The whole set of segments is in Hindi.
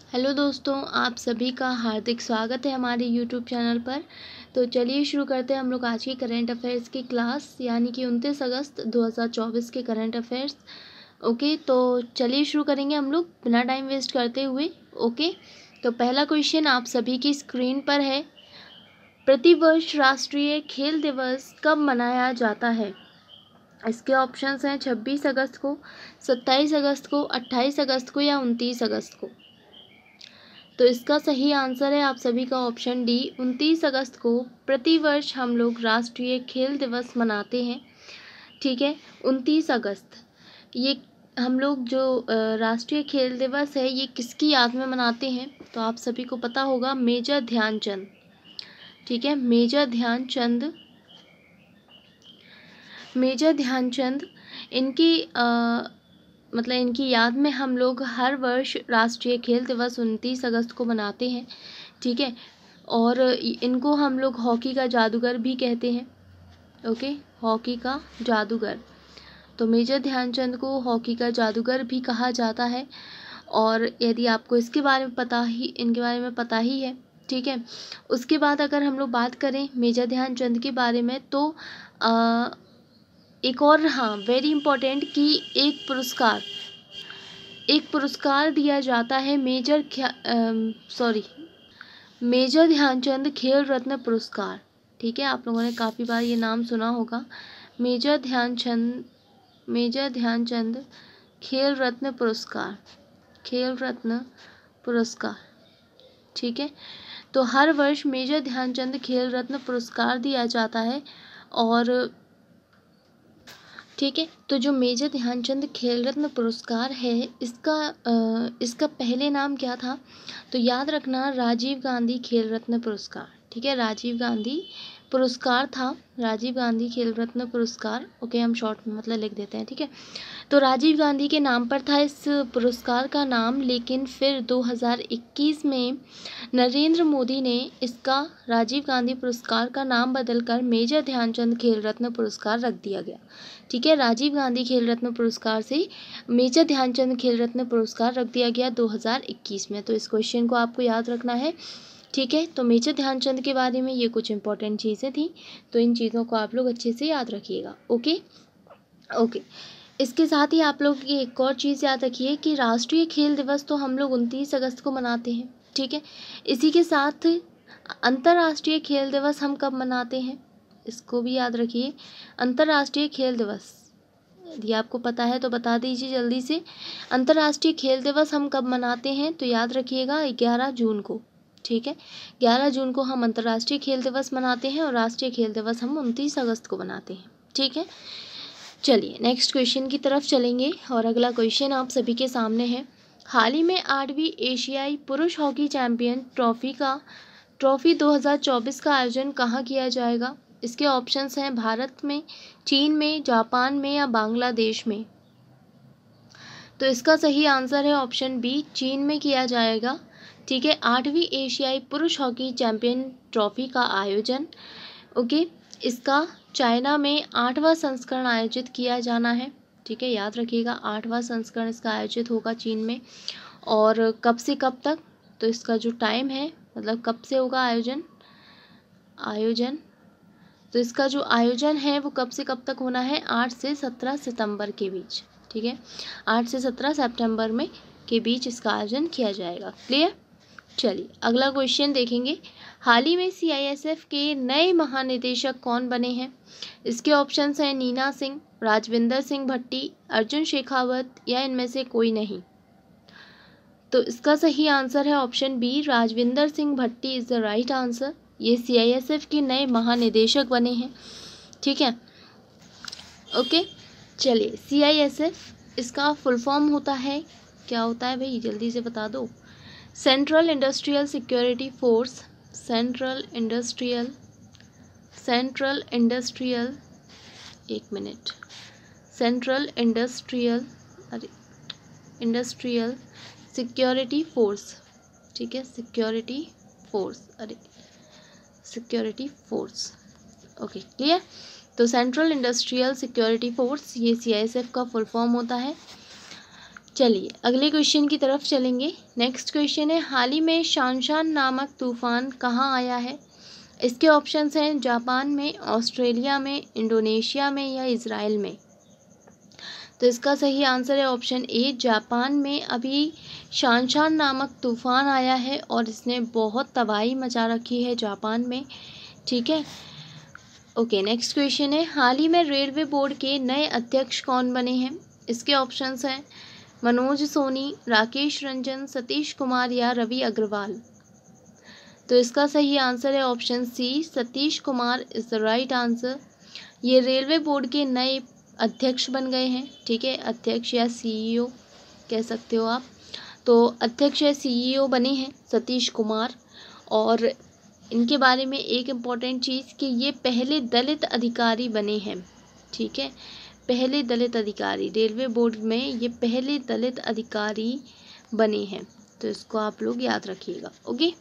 हेलो दोस्तों, आप सभी का हार्दिक स्वागत है हमारे यूट्यूब चैनल पर। तो चलिए शुरू करते हैं हम लोग आज की करंट अफेयर्स की क्लास, यानी कि 29 अगस्त 2024 के करंट अफेयर्स। ओके, तो चलिए शुरू करेंगे हम लोग बिना टाइम वेस्ट करते हुए। ओके, तो पहला क्वेश्चन आप सभी की स्क्रीन पर है। प्रतिवर्ष राष्ट्रीय खेल दिवस कब मनाया जाता है? इसके ऑप्शंस हैं 26 अगस्त को, 27 अगस्त को, 28 अगस्त को या 29 अगस्त को। तो इसका सही आंसर है आप सभी का ऑप्शन डी, 29 अगस्त को प्रतिवर्ष हम लोग राष्ट्रीय खेल दिवस मनाते हैं। ठीक है, 29 अगस्त ये हम लोग जो राष्ट्रीय खेल दिवस है ये किसकी याद में मनाते हैं? तो आप सभी को पता होगा, मेजर ध्यानचंद। ठीक है, मेजर ध्यानचंद इनकी मतलब इनकी याद में हम लोग हर वर्ष राष्ट्रीय खेल दिवस 29 अगस्त को मनाते हैं। ठीक है, और इनको हम लोग हॉकी का जादूगर भी कहते हैं। ओके, हॉकी का जादूगर। तो मेजर ध्यानचंद को हॉकी का जादूगर भी कहा जाता है। और यदि आपको इनके बारे में पता ही है, ठीक है। उसके बाद अगर हम लोग बात करें मेजर ध्यानचंद के बारे में, तो एक और, हाँ, वेरी इम्पोर्टेंट कि एक पुरस्कार दिया जाता है मेजर ध्यानचंद खेल रत्न पुरस्कार। ठीक है, आप लोगों ने काफ़ी बार ये नाम सुना होगा, मेजर ध्यानचंद खेल रत्न पुरस्कार। ठीक है, तो हर वर्ष मेजर ध्यानचंद खेल रत्न पुरस्कार दिया जाता है। और ठीक है, तो जो मेजर ध्यानचंद खेल रत्न पुरस्कार है, इसका पहले नाम क्या था? तो याद रखना, राजीव गांधी खेल रत्न पुरस्कार। ठीक है, राजीव गांधी पुरस्कार था, राजीव गांधी खेल रत्न पुरस्कार। ओके, हम शॉर्ट में मतलब लिख देते हैं। ठीक है, तो राजीव गांधी के नाम पर था इस पुरस्कार का नाम, लेकिन फिर 2021 में नरेंद्र मोदी ने इसका राजीव गांधी पुरस्कार का नाम बदलकर मेजर ध्यानचंद खेल रत्न पुरस्कार रख दिया गया। ठीक है, राजीव गांधी खेल रत्न पुरस्कार से मेजर ध्यानचंद खेल रत्न पुरस्कार रख दिया गया 2021 में। तो इस क्वेश्चन को आपको याद रखना है। ठीक है, तो मेजर ध्यानचंद के बारे में ये कुछ इंपॉर्टेंट चीज़ें थी, तो इन चीज़ों को आप लोग अच्छे से याद रखिएगा। ओके, इसके साथ ही आप लोग ये एक और चीज़ याद रखिए कि राष्ट्रीय खेल दिवस तो हम लोग 29 अगस्त को मनाते हैं। ठीक है, इसी के साथ अंतर्राष्ट्रीय खेल दिवस हम कब मनाते हैं, इसको भी याद रखिए। अंतर्राष्ट्रीय खेल दिवस यदि आपको पता है तो बता दीजिए जल्दी से। अंतर्राष्ट्रीय खेल दिवस हम कब मनाते हैं? तो याद रखिएगा 11 जून को। ठीक है, 11 जून को हम अंतर्राष्ट्रीय खेल दिवस मनाते हैं और राष्ट्रीय खेल दिवस हम 29 अगस्त को मनाते हैं। ठीक है, चलिए नेक्स्ट क्वेश्चन की तरफ चलेंगे। और अगला क्वेश्चन आप सभी के सामने है। हाल ही में 8वीं एशियाई पुरुष हॉकी चैंपियन ट्रॉफी 2024 का आयोजन कहाँ किया जाएगा? इसके ऑप्शंस हैं भारत में, चीन में, जापान में या बांग्लादेश में। तो इसका सही आंसर है ऑप्शन बी, चीन में किया जाएगा। ठीक है, 8वीं एशियाई पुरुष हॉकी चैंपियन ट्रॉफी का आयोजन, ओके, इसका चाइना में 8वां संस्करण आयोजित किया जाना है। ठीक है, याद रखिएगा 8वां संस्करण इसका आयोजित होगा चीन में। और कब से कब तक? तो इसका जो टाइम है, मतलब कब से होगा आयोजन, तो इसका जो आयोजन है वो कब से कब तक होना है? 8 से 17 सितंबर के बीच। ठीक है, 8 से 17 सितंबर में के बीच इसका आयोजन किया जाएगा। क्लियर? चलिए अगला क्वेश्चन देखेंगे। हाल ही में CISF के नए महानिदेशक कौन बने हैं? इसके ऑप्शंस हैं नीना सिंह, राजविंदर सिंह भट्टी, अर्जुन शेखावत या इनमें से कोई नहीं। तो इसका सही आंसर है option B, Rajvinder Singh Bhatti is the right answer. ये CISF के नए महानिदेशक बने हैं। ठीक है, ओके, चलिए CISF इसका फुल फॉर्म होता है, क्या होता है भाई, जल्दी से बता दो। Central industrial security force, central industrial security force. ठीक है, सिक्योरिटी फोर्स। Okay, clear? तो सेंट्रल इंडस्ट्रियल सिक्योरिटी फोर्स ये CISF का फुल फॉर्म होता है। चलिए अगले क्वेश्चन की तरफ चलेंगे। नेक्स्ट क्वेश्चन है, हाल ही में शानशान नामक तूफान कहाँ आया है? इसके ऑप्शंस हैं जापान में, ऑस्ट्रेलिया में, इंडोनेशिया में या इजराइल में। तो इसका सही आंसर है ऑप्शन ए, जापान में अभी शानशान नामक तूफान आया है और इसने बहुत तबाही मचा रखी है जापान में। ठीक है, ओके। नेक्स्ट क्वेश्चन है, हाल ही में रेलवे बोर्ड के नए अध्यक्ष कौन बने हैं? इसके ऑप्शंस हैं मनोज सोनी, राकेश रंजन, सतीश कुमार या रवि अग्रवाल। तो इसका सही आंसर है option C, Satish Kumar is the right answer. ये रेलवे बोर्ड के नए अध्यक्ष बन गए हैं। ठीक है, अध्यक्ष या सीईओ कह सकते हो आप। तो अध्यक्ष या सीईओ बने हैं सतीश कुमार। और इनके बारे में एक इम्पॉर्टेंट चीज़ कि ये पहले दलित अधिकारी बने हैं। ठीक है, पहले दलित अधिकारी रेलवे बोर्ड में, ये पहले दलित अधिकारी बने हैं। तो इसको आप लोग याद रखिएगा। ओके,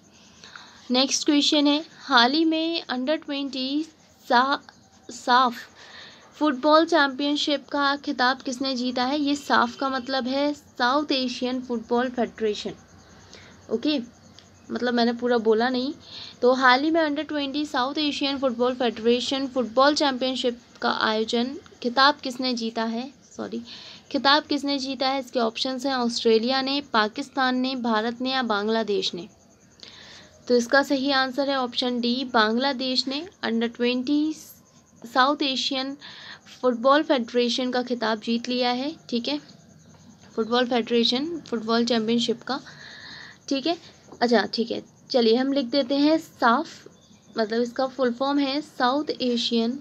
नेक्स्ट क्वेश्चन है, हाल ही में अंडर-20 साफ फुटबॉल चैम्पियनशिप का खिताब किसने जीता है? ये साफ का मतलब है South Asian Football Federation. Okay, मतलब मैंने पूरा बोला नहीं। तो हाल ही में under twenty South Asian Football Federation football championship का आयोजन खिताब किसने जीता है? खिताब किसने जीता है? इसके ऑप्शंस हैं ऑस्ट्रेलिया ने, पाकिस्तान ने, भारत ने या बांग्लादेश ने। तो इसका सही आंसर है ऑप्शन डी, बांग्लादेश ने अंडर-20 साउथ एशियन फुटबॉल फेडरेशन का खिताब जीत लिया है। ठीक है, फुटबॉल फेडरेशन फुटबॉल चैम्पियनशिप का। ठीक है, अच्छा ठीक है, चलिए हम लिख देते हैं साफ, मतलब इसका फुल फॉर्म है South Asian,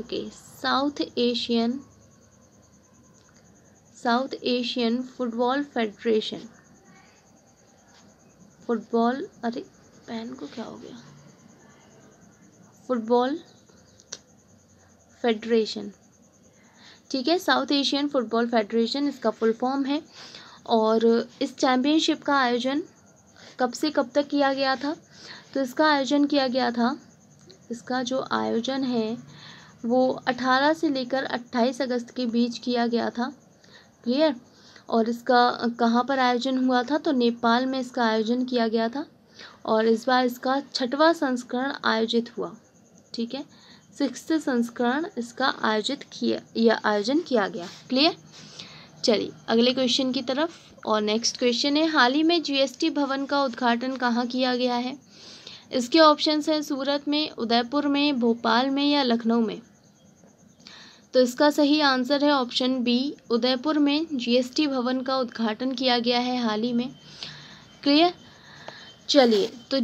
okay, south Asian Football Federation. Football, अरे पेन को क्या हो गया, फुटबॉल फेडरेशन। ठीक है, साउथ एशियन फुटबॉल फेडरेशन इसका फुल फॉर्म है। और इस चैम्पियनशिप का आयोजन कब से कब तक किया गया था? तो इसका आयोजन किया गया था, इसका जो आयोजन है वो 18 से लेकर 28 अगस्त के बीच किया गया था। क्लियर? और इसका कहाँ पर आयोजन हुआ था? तो नेपाल में इसका आयोजन किया गया था। और इस बार इसका 6वां संस्करण आयोजित हुआ। ठीक है, 6th संस्करण इसका आयोजन किया गया। क्लियर? चलिए अगले क्वेश्चन की तरफ। और नेक्स्ट क्वेश्चन है, हाल ही में जीएसटी भवन का उद्घाटन कहाँ किया गया है? इसके ऑप्शंस हैं सूरत में, उदयपुर में, भोपाल में या लखनऊ में। तो इसका सही आंसर है ऑप्शन बी, उदयपुर में जीएसटी भवन का उद्घाटन किया गया है हाल ही में। क्लियर? चलिए, तो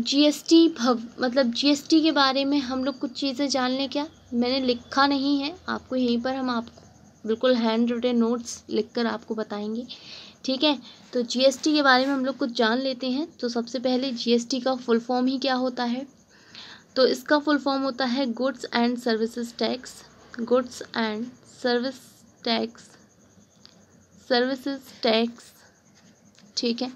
मतलब जीएसटी के बारे में हम लोग कुछ चीज़ें जान लें क्या? मैंने लिखा नहीं है, आपको यहीं पर हम आपको बिल्कुल हैंड रिटन नोट्स लिखकर आपको बताएंगे। ठीक है, तो जीएसटी के बारे में हम लोग कुछ जान लेते हैं। तो सबसे पहले जीएसटी का फुल फॉर्म ही क्या होता है? तो इसका फुल फॉर्म होता है goods and services tax. Goods and services tax. ठीक है,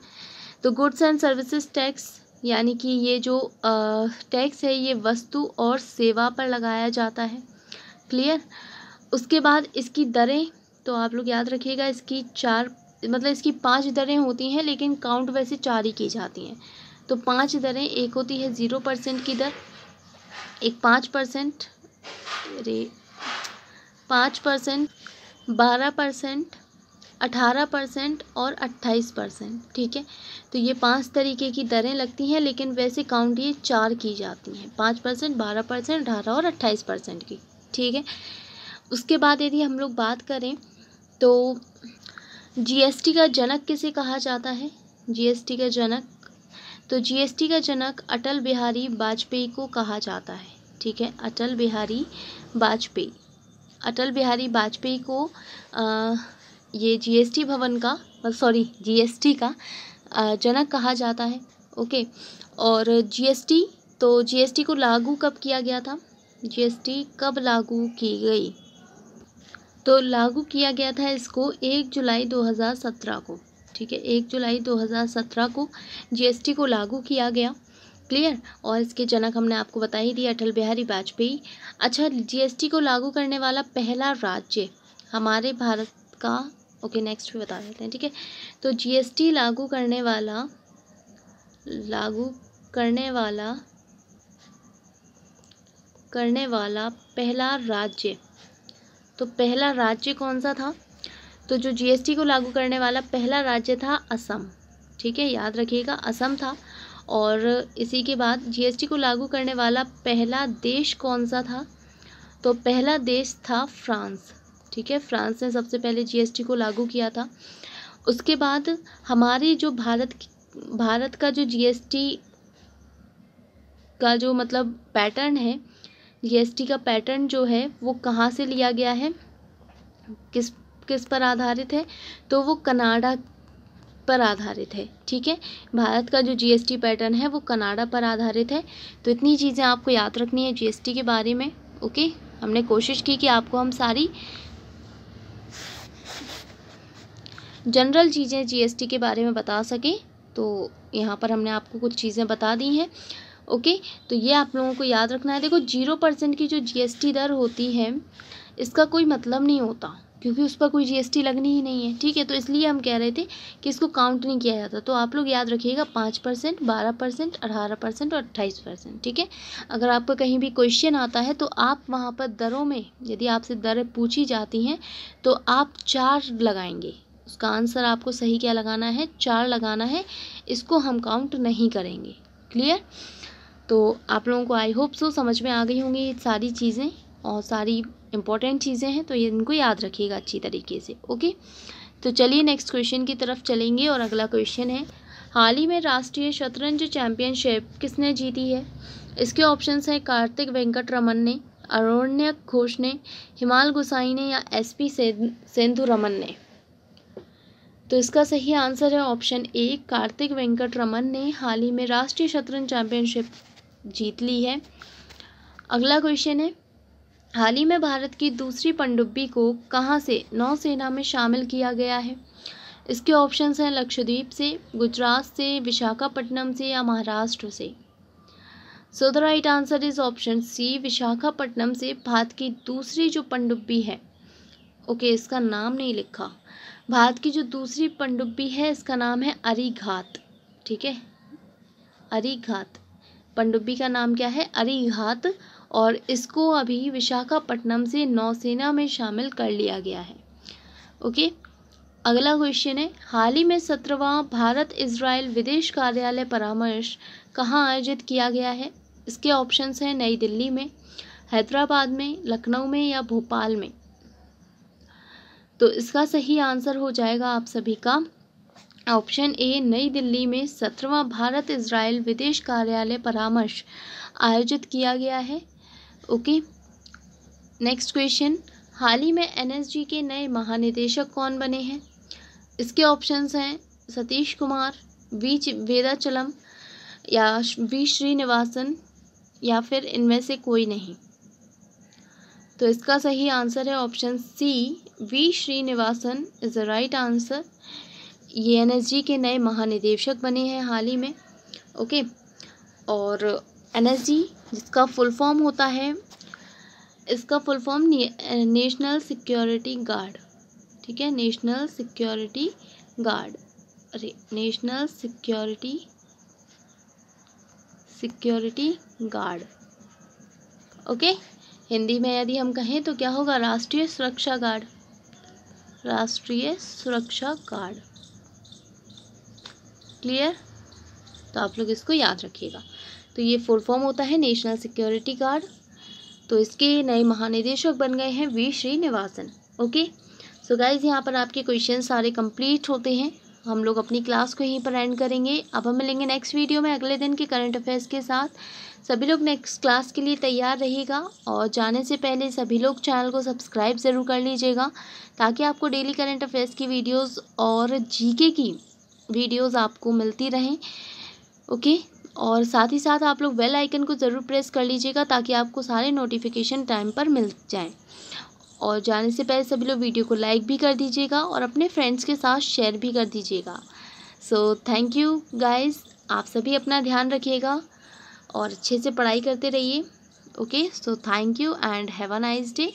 तो गुड्स एंड सर्विसेज टैक्स यानी कि ये जो टैक्स है ये वस्तु और सेवा पर लगाया जाता है। क्लियर? उसके बाद इसकी दरें, तो आप लोग याद रखिएगा, इसकी 5 दरें होती हैं, लेकिन काउंट वैसे 4 ही की जाती हैं। तो 5 दरें, एक होती है 0% की दर, एक 5%, 5%, 12%, 18% और 28%। ठीक है, तो ये 5 तरीके की दरें लगती हैं, लेकिन वैसे काउंट ये 4 की जाती हैं, 5%, 12%, 18 और 28% की। ठीक है, उसके बाद यदि हम लोग बात करें तो जीएसटी का जनक किसे कहा जाता है? जीएसटी का जनक, तो जीएसटी का जनक अटल बिहारी वाजपेयी को कहा जाता है। ठीक है, अटल बिहारी वाजपेयी को ये जीएसटी का जनक कहा जाता है। ओके, और जीएसटी को लागू कब किया गया था? जीएसटी कब लागू की गई? तो लागू किया गया था इसको 1 जुलाई 2017 को। ठीक है, 1 जुलाई 2017 को जीएसटी को लागू किया गया। क्लियर? और इसके जनक हमने आपको बता ही दिया, अटल बिहारी वाजपेयी। अच्छा, जीएसटी को लागू करने वाला पहला राज्य हमारे भारत का ओके, नेक्स्ट पे बता देते हैं, ठीक है। तो जीएसटी लागू करने वाला पहला राज्य, तो पहला राज्य कौन सा था? तो जो जीएसटी को लागू करने वाला पहला राज्य था असम, ठीक है, याद रखिएगा असम था। और इसी के बाद जीएसटी को लागू करने वाला पहला देश कौन सा था? तो पहला देश था फ्रांस, ठीक है, फ्रांस ने सबसे पहले जीएसटी को लागू किया था। उसके बाद हमारी जो भारत का जो जीएसटी का जो मतलब पैटर्न है, जीएसटी का पैटर्न जो है वो कहाँ से लिया गया है, किस पर आधारित है? तो वो कनाडा पर आधारित है, ठीक है। भारत का जो जीएसटी पैटर्न है वो कनाडा पर आधारित है। तो इतनी चीज़ें आपको याद रखनी है जीएसटी के बारे में, ओके। हमने कोशिश की कि आपको हम सारी जनरल चीज़ें जीएसटी के बारे में बता सकें, तो यहाँ पर हमने आपको कुछ चीज़ें बता दी हैं, ओके। तो ये आप लोगों को याद रखना है। देखो 0% की जो जीएसटी दर होती है इसका कोई मतलब नहीं होता, क्योंकि उस पर कोई जीएसटी लगनी ही नहीं है, ठीक है। तो इसलिए हम कह रहे थे कि इसको काउंट नहीं किया जाता। तो आप लोग याद रखिएगा 5%, 12%, 18% और 28%, ठीक है। अगर आपको कहीं भी क्वेश्चन आता है तो आप वहाँ पर दरों में, यदि आपसे दरें पूछी जाती हैं तो आप 4 लगाएंगे। उसका आंसर आपको सही क्या लगाना है? 4 लगाना है। इसको हम काउंट नहीं करेंगे। क्लियर? तो आप लोगों को आई होप सो समझ में आ गई होंगी ये सारी चीज़ें, और सारी इम्पॉर्टेंट चीज़ें हैं, तो ये इनको याद रखिएगा अच्छी तरीके से, ओके। तो चलिए नेक्स्ट क्वेश्चन की तरफ चलेंगे। और अगला क्वेश्चन है, हाल ही में राष्ट्रीय शतरंज चैंपियनशिप किसने जीती है? इसके ऑप्शंस हैं कार्तिक वेंकट रमन ने, अरण्यक घोष ने, हिमाल गुसाई ने या एसपी सेंधु रमन ने। तो इसका सही आंसर है ऑप्शन ए, कार्तिक वेंकट रमन ने हाल ही में राष्ट्रीय शतरंज चैंपियनशिप जीत ली है। अगला क्वेश्चन है, हाल ही में भारत की दूसरी पनडुब्बी को कहाँ से नौसेना में शामिल किया गया है? इसके ऑप्शंस हैं लक्षद्वीप से, गुजरात से, विशाखापट्टनम से या महाराष्ट्र से। So the right answer is option C, Visakhapatnam से भारत की दूसरी जो पनडुब्बी है, ओके, इसका नाम नहीं लिखा। भारत की जो दूसरी पनडुब्बी है इसका नाम है अरिघात, ठीक है, अरिघात। पनडुब्बी का नाम क्या है? अरिघात। और इसको अभी विशाखापट्टनम से नौसेना में शामिल कर लिया गया है, ओके। अगला क्वेश्चन है, हाल ही में 17वां भारत इजराइल विदेश कार्यालय परामर्श कहाँ आयोजित किया गया है? इसके ऑप्शंस हैं नई दिल्ली में, हैदराबाद में, लखनऊ में या भोपाल में। तो इसका सही आंसर हो जाएगा आप सभी का ऑप्शन ए, नई दिल्ली में 17वां भारत इजराइल विदेश कार्यालय परामर्श आयोजित किया गया है, ओके। नेक्स्ट क्वेश्चन, हाल ही में एनएसजी के नए महानिदेशक कौन बने हैं? इसके ऑप्शंस हैं सतीश कुमार, वी वेदाचलम या वी श्रीनिवासन या फिर इनमें से कोई नहीं। तो इसका सही आंसर है option C, V Srinivasan is the right answer. ये एनएसजी के नए महानिदेशक बने हैं हाल ही में, ओके। और एनएसजी जिसका फुल फॉर्म होता है, इसका full form national security guard, ठीक है, नेशनल सिक्योरिटी गार्ड, अरे national security guard, okay. Hindi में यदि हम कहें तो क्या होगा? राष्ट्रीय सुरक्षा गार्ड, राष्ट्रीय सुरक्षा गार्ड। क्लियर? तो आप लोग इसको याद रखिएगा। तो ये फुल फॉर्म होता है नेशनल सिक्योरिटी गार्ड। तो इसके नए महानिदेशक बन गए हैं V Srinivasan, okay. So guys यहाँ पर आपके क्वेश्चन सारे कंप्लीट होते हैं। हम लोग अपनी क्लास को यहीं पर एंड करेंगे। अब हम मिलेंगे नेक्स्ट वीडियो में अगले दिन के करंट अफेयर्स के साथ। सभी लोग नेक्स्ट क्लास के लिए तैयार रहिएगा, और जाने से पहले सभी लोग चैनल को सब्सक्राइब ज़रूर कर लीजिएगा, ताकि आपको डेली करंट अफेयर्स की वीडियोस और जीके की वीडियोस आपको मिलती रहें, ओके। और साथ ही साथ आप लोग बेल आइकन को ज़रूर प्रेस कर लीजिएगा, ताकि आपको सारे नोटिफिकेशन टाइम पर मिल जाएं। और जाने से पहले सभी लोग वीडियो को लाइक भी कर दीजिएगा और अपने फ्रेंड्स के साथ शेयर भी कर दीजिएगा। सो थैंक यू गाइस, आप सभी अपना ध्यान रखिएगा और अच्छे से पढ़ाई करते रहिए, okay. So thank you and have a nice day.